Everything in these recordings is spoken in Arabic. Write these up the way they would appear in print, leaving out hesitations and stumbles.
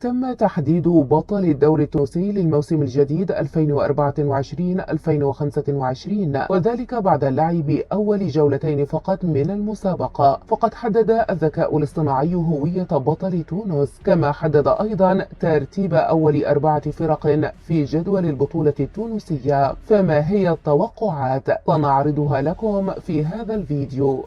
تم تحديد بطل الدوري التونسي للموسم الجديد 2024-2025، وذلك بعد اللعب أول جولتين فقط من المسابقة. فقد حدد الذكاء الاصطناعي هوية بطل تونس، كما حدد أيضا ترتيب أول 4 فرق في جدول البطولة التونسية. فما هي التوقعات؟ سنعرضها لكم في هذا الفيديو.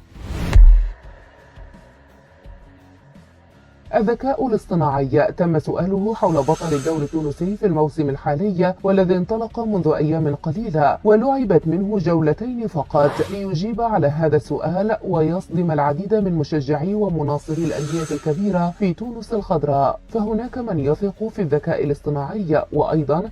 الذكاء الاصطناعي تم سؤاله حول بطل الدوري التونسي في الموسم الحالي، والذي انطلق منذ أيام قليلة ولعبت منه جولتين فقط، ليجيب على هذا السؤال ويصدم العديد من مشجعي ومناصري الأندية الكبيرة في تونس الخضراء. فهناك من يثق في الذكاء الاصطناعي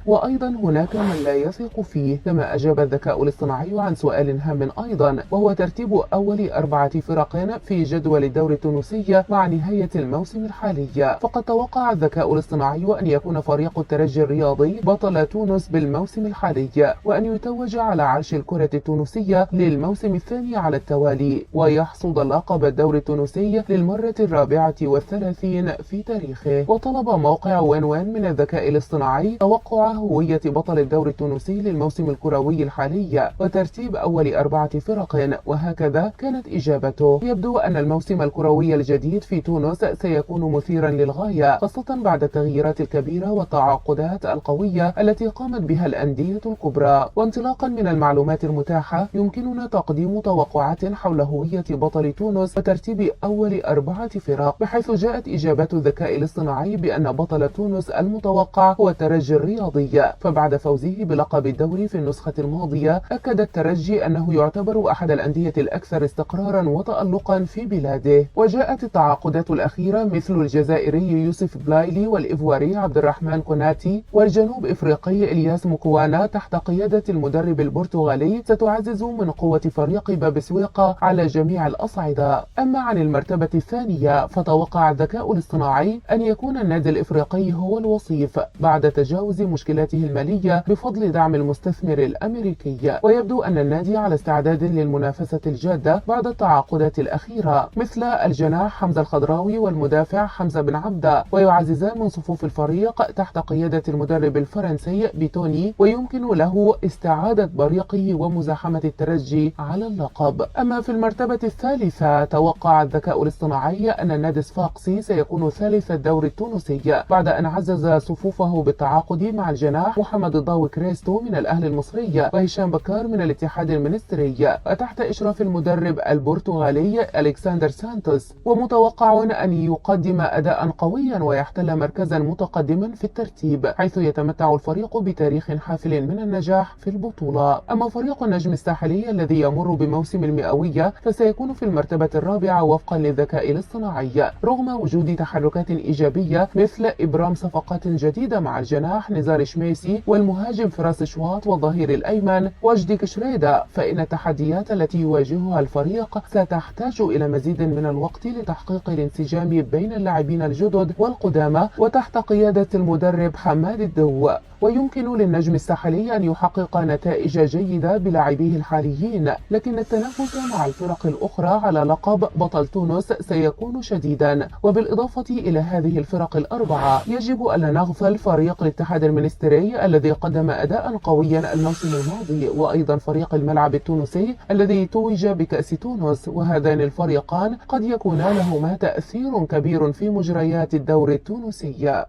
وأيضا هناك من لا يثق فيه. كما أجاب الذكاء الاصطناعي عن سؤال هام أيضا، وهو ترتيب أول 4 فرق في جدول الدوري التونسي مع نهاية الموسم الحالية. فقد توقع الذكاء الاصطناعي أن يكون فريق الترجي الرياضي بطل تونس بالموسم الحالي، وأن يتوج على عرش الكرة التونسية للموسم الثاني على التوالي، ويحصد لقب الدوري التونسي للمرة 34 في تاريخه. وطلب موقع وين من الذكاء الاصطناعي توقع هوية بطل الدوري التونسي للموسم الكروي الحالي وترتيب أول 4 فرق، وهكذا كانت إجابته. يبدو أن الموسم الكروي الجديد في تونس سيكون مثيرا للغاية، خاصة بعد التغييرات الكبيرة والتعاقدات القوية التي قامت بها الأندية الكبرى. وانطلاقا من المعلومات المتاحة، يمكننا تقديم توقعات حول هوية بطل تونس وترتيب أول 4 فرق، بحيث جاءت إجابات الذكاء الاصطناعي بأن بطل تونس المتوقع هو الترجي الرياضي. فبعد فوزه بلقب الدوري في النسخة الماضية، أكد الترجي أنه يعتبر أحد الأندية الأكثر استقرارا وتألقا في بلاده. وجاءت التعاقدات الأخيرة مثل الجزائري يوسف بلايلي والإيفواري عبد الرحمن كوناتي والجنوب إفريقي إلياس مكوانا تحت قيادة المدرب البرتغالي، ستعزز من قوة فريق باب سويقة على جميع الأصعدة. أما عن المرتبة الثانية، فتوقع الذكاء الاصطناعي أن يكون النادي الإفريقي هو الوصيف بعد تجاوز مشكلاته المالية بفضل دعم المستثمر الأمريكي. ويبدو أن النادي على استعداد للمنافسة الجادة بعد التعاقدات الأخيرة، مثل الجناح حمزة الخضراوي والمدافع حمزة بن عبدة، ويعززان من صفوف الفريق تحت قيادة المدرب الفرنسي بيتوني، ويمكن له استعادة بريقه ومزاحمة الترجي على اللقب. أما في المرتبة الثالثة، توقع الذكاء الاصطناعي أن النادي الصفاقسي سيكون ثالث الدوري التونسي بعد أن عزز صفوفه بالتعاقد مع الجناح محمد الضاوي كريستو من الأهلي المصري وهشام بكار من الاتحاد المنستيري، وتحت إشراف المدرب البرتغالي ألكسندر سانتوس. ومتوقع أن يقدم أداء قويا ويحتل مركزا متقدما في الترتيب، حيث يتمتع الفريق بتاريخ حافل من النجاح في البطولة. أما فريق النجم الساحلي الذي يمر بموسم المئوية، فسيكون في المرتبة الرابعة وفقا للذكاء الاصطناعي، رغم وجود تحركات إيجابية مثل إبرام صفقات جديدة مع الجناح نزار شميسي والمهاجم فراس شواط والظهير الأيمن وجدي كشريدة. فإن التحديات التي يواجهها الفريق ستحتاج إلى مزيد من الوقت لتحقيق الانسجام بين اللاعبين الجدد والقدامى وتحت قيادة المدرب حماد الدو. ويمكن للنجم الساحلي أن يحقق نتائج جيدة بلاعبيه الحاليين، لكن التنافس مع الفرق الأخرى على لقب بطل تونس سيكون شديدا. وبالإضافة إلى هذه الفرق الأربعة، يجب ألا نغفل فريق الاتحاد المنستيري الذي قدم أداء قويا الموسم الماضي، وأيضا فريق الملعب التونسي الذي توج بكأس تونس. وهذان الفريقان قد يكونا لهما تأثير كبير في مجريات الدوري التونسي.